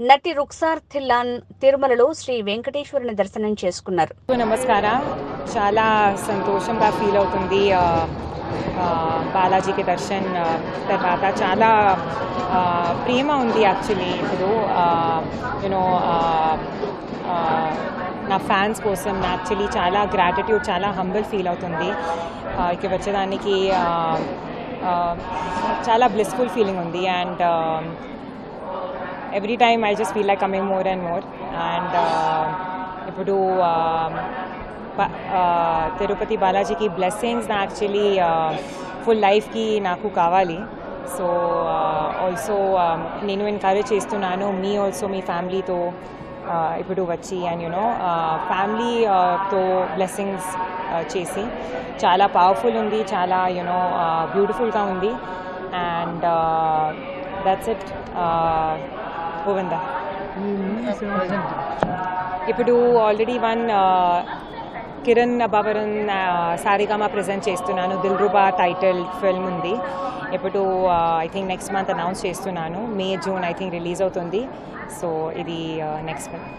నటి రుక్సార్ థిల్లాన్ తిరుమలలో శ్రీ వెంకటేశ్వరుని దర్శనం చేసుకున్నారు. నమస్కారం. చాలా సంతోషంగా ఫీల్ అవుతుంది. బాలాజీకి దర్శన్ తర్వాత చాలా ప్రేమ ఉంది. యాక్చువల్లీ ఇప్పుడు యూనో నా ఫ్యాన్స్ కోసం యాక్చువల్లీ చాలా గ్రాటిట్యూడ్, చాలా హంబుల్ ఫీల్ అవుతుంది. ఇక్కడ వచ్చేదానికి చాలా బ్లిస్ఫుల్ ఫీలింగ్ ఉంది. And every time I just feel like coming more and more. And ఇప్పుడు తిరుపతి బాలాజీకి బ్లెస్సింగ్స్ యాక్చువల్లీ ఫుల్ లైఫ్కి నాకు కావాలి. సో ఆల్సో నేను ఎంకరేజ్ చేస్తున్నాను మీ ఆల్సో మీ ఫ్యామిలీతో ఇప్పుడు వచ్చి అండ్ యూనో ఫ్యామిలీతో బ్లెస్సింగ్స్ చేసి చాలా పవర్ఫుల్ ఉంది, చాలా యూనో బ్యూటిఫుల్గా ఉంది. And that's it. గోవిందా ఇప్పుడు ఆల్రెడీ కిరణ్ అబావరన్ సారిగామా ప్రజెంట్ చేస్తున్నాను. దిల్రుబా టైటిల్ ఫిల్మ్ ఉంది. ఇప్పుడు I think next month announce చేస్తున్నాను. May June I think release అవుతుంది. సో ఇది నెక్స్ట్ మంత్.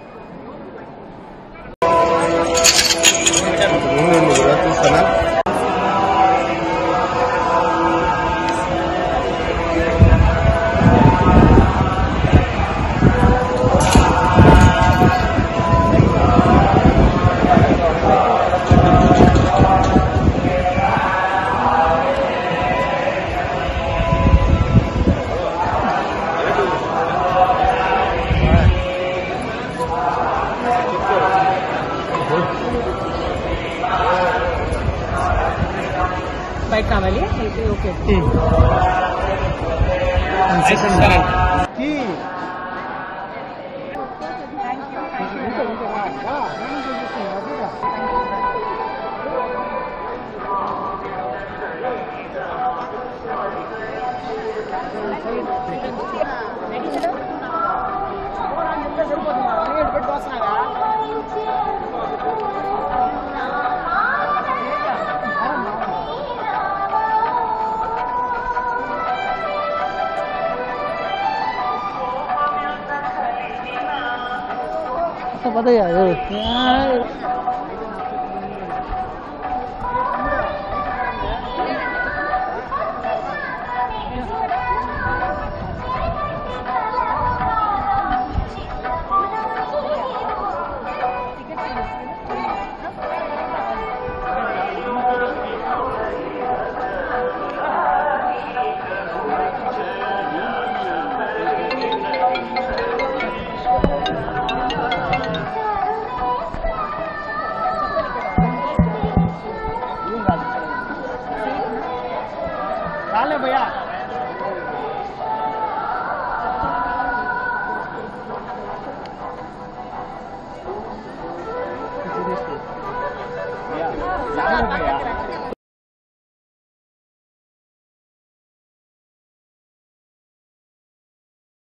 బైక్ కావాలి అయితే ఓకే. पता यार भैया भैया